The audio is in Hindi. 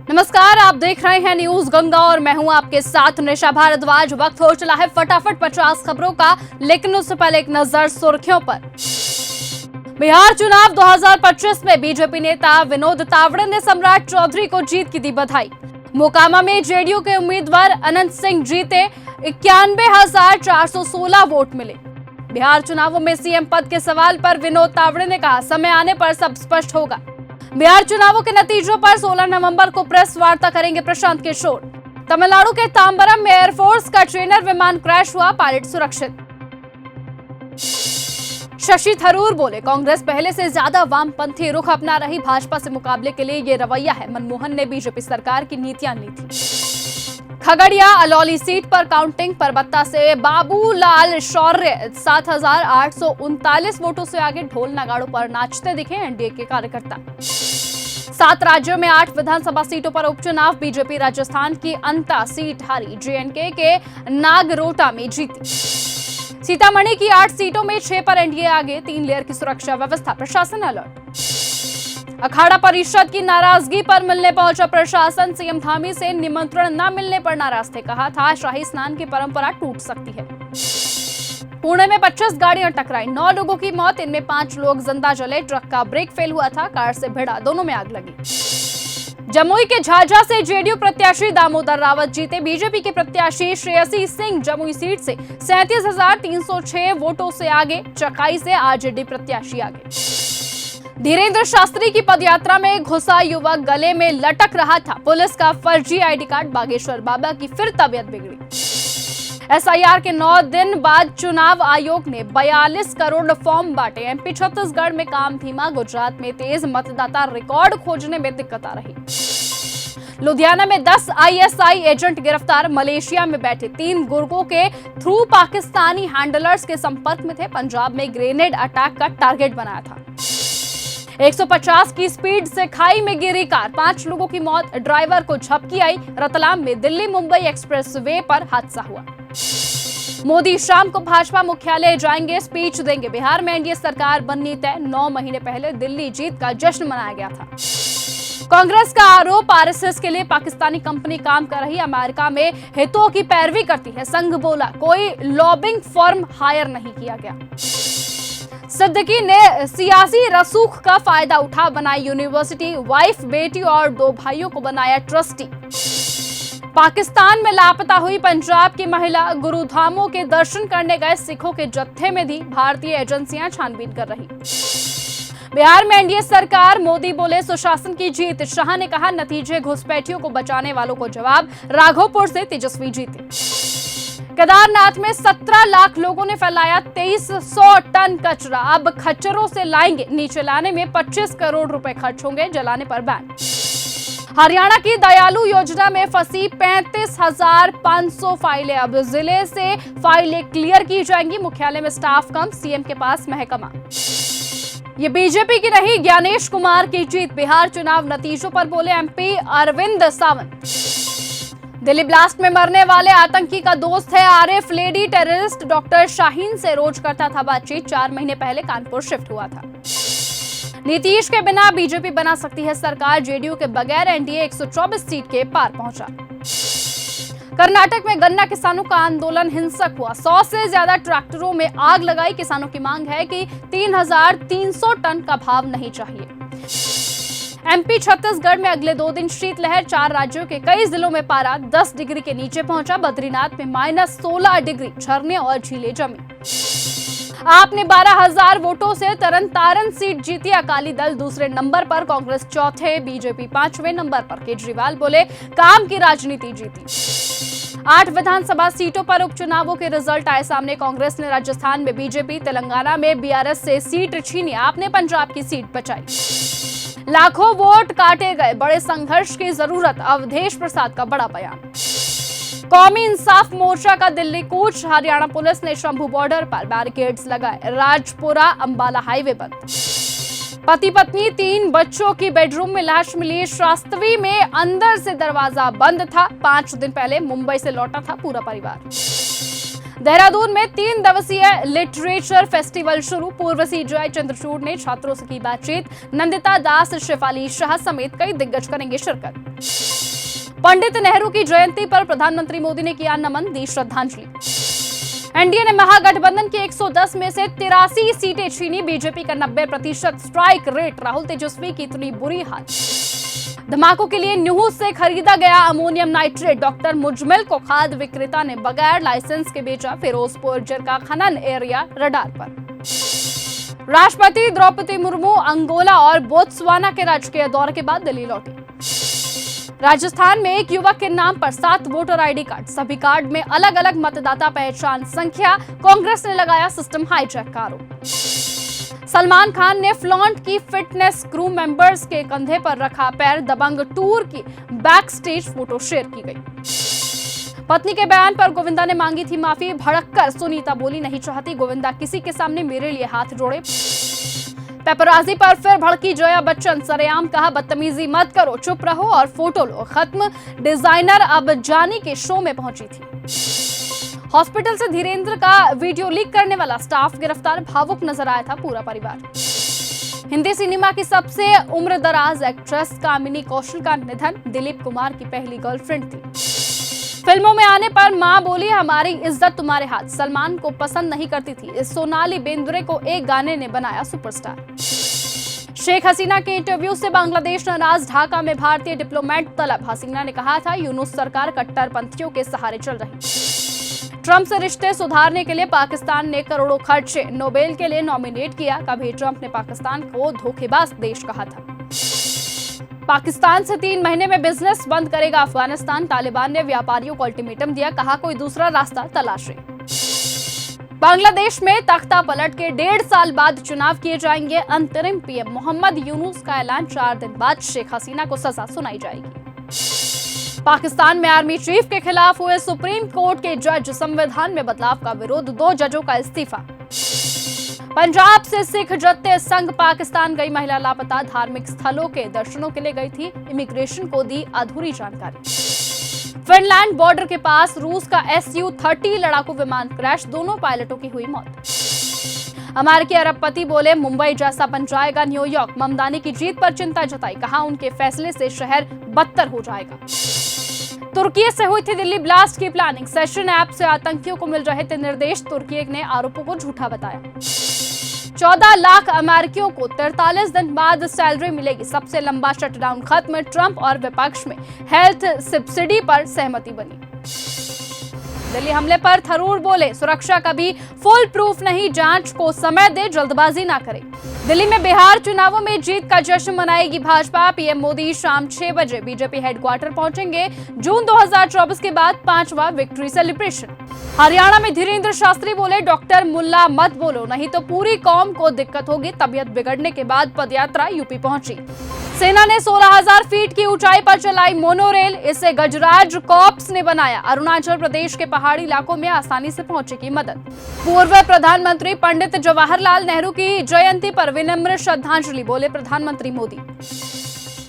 नमस्कार, आप देख रहे हैं न्यूज गंगा और मैं हूं आपके साथ निशा भारद्वाज। वक्त हो चला है फटाफट 50 खबरों का, लेकिन उससे पहले एक नजर सुर्खियों पर। बिहार चुनाव 2025 में बीजेपी नेता विनोद तावड़े ने सम्राट चौधरी को जीत की दी बधाई। मोकामा में जेडीयू के उम्मीदवार अनंत सिंह जीते, 91,416 वोट मिले। बिहार चुनावों में सीएम पद के सवाल पर विनोद तावड़े ने कहा, समय आने पर सब स्पष्ट होगा। बिहार चुनावों के नतीजों पर 16 नवंबर को प्रेस वार्ता करेंगे प्रशांत किशोर। तमिलनाडु के तांबरम में एयरफोर्स का ट्रेनर विमान क्रैश हुआ, पायलट सुरक्षित। शशि थरूर बोले, कांग्रेस पहले से ज्यादा वामपंथी रुख अपना रही, भाजपा से मुकाबले के लिए ये रवैया है। मनमोहन ने बीजेपी सरकार की नीतियां ली थी। खगड़िया अलौली सीट पर काउंटिंग, परबत्ता से बाबूलाल शौर्य 7,839 वोटों से आगे। ढोल नगाड़ों पर नाचते दिखे एनडीए के कार्यकर्ता। 7 राज्यों में 8 विधानसभा सीटों पर उपचुनाव, बीजेपी राजस्थान की अंता सीट हारी, जेएनके के नागरोटा में जीती। सीतामढ़ी की 8 सीटों में 6 पर एनडीए आगे, 3 लेयर की सुरक्षा व्यवस्था, प्रशासन अलर्ट। अखाड़ा परिषद की नाराजगी पर मिलने पहुंचा प्रशासन, सीएम धामी से निमंत्रण न मिलने पर नाराज थे। कहा था शाही स्नान की परंपरा टूट सकती है। पुणे में 25 गाड़ियां टकराई, 9 लोगों की मौत, इनमें 5 लोग जिंदा जले। ट्रक का ब्रेक फेल हुआ था, कार से भिड़ा, दोनों में आग लगी। जमुई के झाझा से जेडीयू प्रत्याशी दामोदर रावत जीते, बीजेपी के प्रत्याशी श्रेयसी सिंह जमुई सीट से 37,306 वोटों से आगे। चकाई से आरजेडी प्रत्याशी आगे। धीरेन्द्र शास्त्री की पदयात्रा में घुसा युवक, गले में लटक रहा था पुलिस का फर्जी आईडी कार्ड। बागेश्वर बाबा की फिर तबीयत बिगड़ी। एसआईआर के 9 दिन बाद चुनाव आयोग ने 42 करोड़ फॉर्म बांटे। एमपी छत्तीसगढ़ में काम धीमा, गुजरात में तेज मतदाता रिकॉर्ड खोजने में दिक्कत आ रही। लुधियाना में 10 आईएसआई एजेंट गिरफ्तार, मलेशिया में बैठे 3 गुर्गों के थ्रू पाकिस्तानी हैंडलर्स के संपर्क में थे। पंजाब में ग्रेनेड अटैक का टारगेट बनाया था। 150 की स्पीड से खाई में गिरी कार, 5 लोगों की मौत, ड्राइवर को झपकी आई। रतलाम में दिल्ली मुंबई एक्सप्रेस वे पर हादसा हुआ। मोदी शाम को भाजपा मुख्यालय जाएंगे, स्पीच देंगे। बिहार में एनडीए सरकार बननी तय, 9 महीने पहले दिल्ली जीत का जश्न मनाया गया था। कांग्रेस का आरोप, आरएसएस के लिए पाकिस्तानी कंपनी काम कर रही, अमेरिका में हितों की पैरवी करती है। संघ बोला, कोई लॉबिंग फर्म हायर नहीं किया गया। सिद्दीकी ने सियासी रसूख का फायदा उठा बनाई यूनिवर्सिटी, वाइफ, बेटी और 2 भाइयों को बनाया ट्रस्टी। पाकिस्तान में लापता हुई पंजाब की महिला, गुरुधामों के दर्शन करने गए सिखों के जत्थे में दी, भारतीय एजेंसियां छानबीन कर रही। बिहार में एनडीए सरकार, मोदी बोले सुशासन की जीत। शाह ने कहा नतीजे घुसपैठियों को बचाने वालों को जवाब। राघोपुर से तेजस्वी जीते। केदारनाथ में 17 लाख लोगों ने फैलाया 2300 टन कचरा, अब खच्चरों से लाएंगे। नीचे लाने में 25 करोड़ रुपए खर्च होंगे, जलाने पर बैन। हरियाणा की दयालु योजना में फंसी 35,500 फाइलें, अब जिले से फाइलें क्लियर की जाएंगी। मुख्यालय में स्टाफ कम, सीएम के पास महकमा। ये बीजेपी की नहीं, ज्ञानेश कुमार की जीत। बिहार चुनाव नतीजों पर बोले एमपी अरविंद सावंत। दिल्ली ब्लास्ट में मरने वाले आतंकी का दोस्त है Arif, lady terrorist doctor Shaheen से रोज करता था बातचीत। 4 महीने पहले कानपुर शिफ्ट हुआ था। नीतीश के बिना बीजेपी बना सकती है सरकार, जेडीयू के बगैर एनडीए 124 सीट के पार पहुंचा। कर्नाटक में गन्ना किसानों का आंदोलन हिंसक हुआ, 100 से ज्यादा ट्रैक्टरों में आग लगाई। किसानों की मांग है कि 3,300 टन का भाव नहीं चाहिए। एमपी छत्तीसगढ़ में अगले 2 दिन शीतलहर, 4 राज्यों के कई जिलों में पारा 10 डिग्री के नीचे पहुंचा। बद्रीनाथ में -16 डिग्री, झरने और झीलें जमी। आपने 12,000 वोटों से तरन सीट जीती। अकाली दल दूसरे नंबर पर, कांग्रेस चौथे, बीजेपी 5वें नंबर पर। केजरीवाल बोले काम की राजनीति जीती। 8 विधानसभा सीटों पर उपचुनावों के रिजल्ट आए सामने। कांग्रेस ने राजस्थान में बीजेपी, तेलंगाना में बीआरएस से सीट छीनी, आपने पंजाब की सीट बचाई। लाखों वोट काटे गए, बड़े संघर्ष की जरूरत, अवधेश प्रसाद का बड़ा बयान। कौमी इंसाफ मोर्चा का दिल्ली कूच, हरियाणा पुलिस ने शंभू बॉर्डर पर बैरिकेड्स लगाए। राजपुरा अंबाला हाईवे बंद। पति पत्नी 3 बच्चों की बेडरूम में लाश मिली। शास्त्री में अंदर से दरवाजा बंद था। 5 दिन पहले मुंबई से लौटा था पूरा परिवार। देहरादून में 3 दिवसीय लिटरेचर फेस्टिवल शुरू। पूर्व सीजीआई चंद्रचूड़ ने छात्रों से की बातचीत। नंदिता दास, शेफाली शाह समेत कई दिग्गज करेंगे शिरकत। पंडित नेहरू की जयंती पर प्रधानमंत्री मोदी ने किया नमन, दी श्रद्धांजलि। एनडीए ने महागठबंधन की 110 में से 83 सीटें छीनी, बीजेपी का 90% स्ट्राइक रेट, राहुल तेजस्वी की इतनी बुरी हाल। धमाकों के लिए न्यूज से खरीदा गया अमोनियम नाइट्रेट, डॉक्टर मुजमिल को खाद विक्रेता ने बगैर लाइसेंस के बेचा, फिरोजपुर जरका खनन एरिया रडार पर। राष्ट्रपति द्रौपदी मुर्मू अंगोला और बोत्सवाना के राजकीय दौरे के बाद दिल्ली लौटी। राजस्थान में एक युवक के नाम पर 7 वोटर आईडी कार्ड, सभी कार्ड में अलग अलग मतदाता पहचान संख्या, कांग्रेस ने लगाया सिस्टम हाईजैक का आरोप। सलमान खान ने फ्लॉन्ट की फिटनेस क्रू मेंबर्स के कंधे पर रखा पैर, दबंग टूर की बैक स्टेज फोटो शेयर की गई। पत्नी के बयान पर गोविंदा ने मांगी थी माफी, भड़ककर सुनीता बोली नहीं चाहती गोविंदा किसी के सामने मेरे लिए हाथ जोड़े। पेपराजी पर फिर भड़की जया बच्चन, सरेआम कहा बदतमीजी मत करो, चुप रहो और फोटो लो, खत्म। डिजाइनर अब जानी के शो में पहुंची थी। हॉस्पिटल से धीरेन्द्र का वीडियो लीक करने वाला स्टाफ गिरफ्तार, भावुक नजर आया था पूरा परिवार। हिंदी सिनेमा की सबसे उम्रदराज एक्ट्रेस कामिनी कौशल का निधन, दिलीप कुमार की पहली गर्लफ्रेंड थी। फिल्मों में आने पर मां बोली हमारी इज्जत तुम्हारे हाथ, सलमान को पसंद नहीं करती थी, सोनाली बेंद्रे को एक गाने ने बनाया सुपरस्टार। शेख हसीना के इंटरव्यू से बांग्लादेश नाराज, ढाका में भारतीय डिप्लोमेट तलब, हसीना ने कहा था यूनुस सरकार कट्टरपंथियों के सहारे चल रही। ट्रंप से रिश्ते सुधारने के लिए पाकिस्तान ने करोड़ों खर्चे, नोबेल के लिए नॉमिनेट किया, कभी ट्रंप ने पाकिस्तान को धोखेबाज देश कहा था। पाकिस्तान से 3 महीने में बिजनेस बंद करेगा अफगानिस्तान, तालिबान ने व्यापारियों को अल्टीमेटम दिया, कहा कोई दूसरा रास्ता तलाशें। बांग्लादेश में तख्ता पलट के 1.5 साल बाद चुनाव किए जाएंगे, अंतरिम पीएम मोहम्मद यूनुस का ऐलान, 4 दिन बाद शेख हसीना को सजा सुनाई जाएगी। पाकिस्तान में आर्मी चीफ के खिलाफ हुए सुप्रीम कोर्ट के जज, संविधान में बदलाव का विरोध, 2 जजों का इस्तीफा। पंजाब से सिख जत्थे संघ पाकिस्तान गई महिला लापता, धार्मिक स्थलों के दर्शनों के लिए गई थी, इमिग्रेशन को दी अधूरी जानकारी। फिनलैंड बॉर्डर के पास रूस का Su-30 लड़ाकू विमान क्रैश, दोनों पायलटों की हुई मौत। अमेरिकी अरबपति बोले मुंबई जैसा बन जाएगा न्यूयॉर्क, ममदानी की जीत पर चिंता जताई, कहा उनके फैसले से शहर बदतर हो जाएगा। तुर्की से हुई थी दिल्ली ब्लास्ट की प्लानिंग, सेशन ऐप से आतंकियों को मिल रहे थे निर्देश, तुर्की ने आरोपों को झूठा बताया। 14 लाख अमेरिकियों को 43 दिन बाद सैलरी मिलेगी, सबसे लंबा शटडाउन खत्म, ट्रंप और विपक्ष में हेल्थ सब्सिडी पर सहमति बनी। दिल्ली हमले पर थरूर बोले सुरक्षा कभी फुल प्रूफ नहीं, जांच को समय दे, जल्दबाजी ना करें। दिल्ली में बिहार चुनावों में जीत का जश्न मनाएगी भाजपा, पीएम मोदी शाम 6 बजे बीजेपी हेडक्वार्टर पहुंचेंगे, जून 2024 के बाद 5वां विक्ट्री सेलिब्रेशन। हरियाणा में धीरेन्द्र शास्त्री बोले डॉक्टर मुल्ला मत बोलो नहीं तो पूरी कौम को दिक्कत होगी, तबियत बिगड़ने के बाद पदयात्रा यूपी पहुंची। सेना ने 16,000 फीट की ऊंचाई पर चलाई मोनोरेल, इसे गजराज कॉर्प्स ने बनाया, अरुणाचल प्रदेश के पहाड़ी इलाकों में आसानी से पहुंचेगी मदद। पूर्व प्रधानमंत्री पंडित जवाहरलाल नेहरू की जयंती पर विनम्र श्रद्धांजलि, बोले प्रधानमंत्री मोदी।